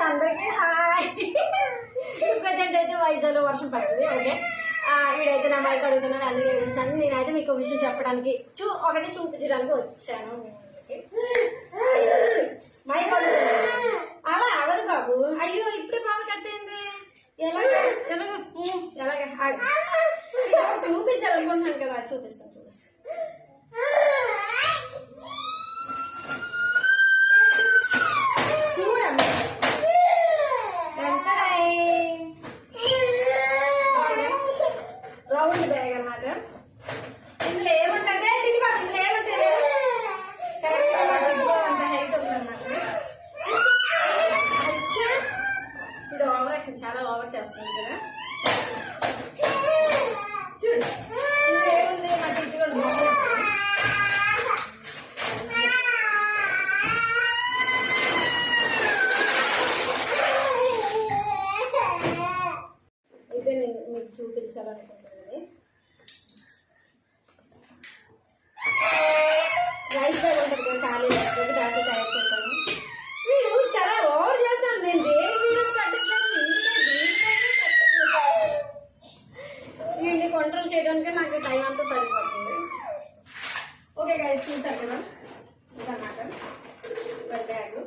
అందరికీ hi. Present అయితే వైజాగ్లో వర్షం పడుతుంది. ఓకే, వీడైతే నా మైక్ అడుగుతున్నాను, అందుకే ఏడుస్తాను. నేనైతే మీకు విషయం చెప్పడానికి ఒకటి చూపించడానికి వచ్చాను. మైక్ అడుగుతున్నాను, అలా అవదు బాబు. అయ్యో ఇప్పుడే బాగా కట్టేంది. ఎలాగా చూపించాలనుకుంటున్నాను కదా, చూపిస్తాను. రౌండ్ బ్యాగ్ అన్నమాట. ఇందులో ఏమంటే చిన్ని బాబు, ఇందులో ఏమంటే అంత హైట్ ఉందన్నమాట. ఇప్పుడు ఓవర్ యాక్షన్ చాలా ఓవర్ చేస్తుంది కదా. చూడండి ఇందులో ఏముంది, మా చిట్టి కూడా అయితే నేను మీకు చూపించాలనుకుంటున్నాను. రైస్ బ్యాగ్ ఉంటుంది కదా, ఖాళీ రైస్ బ్యాగ్, దాంట్లో తయారు చేశాను. వీడు చాలా ఓవర్ చేస్తాను. నేను దేని వీడియోస్ పెట్టట్లేదు, వీడిని కంట్రోల్ చేయడానికి నాకు టైం అంతా సరిపోతుంది. ఓకే గైస్, చూసారు కదా. ఇంకా నాకు బ్యాగ్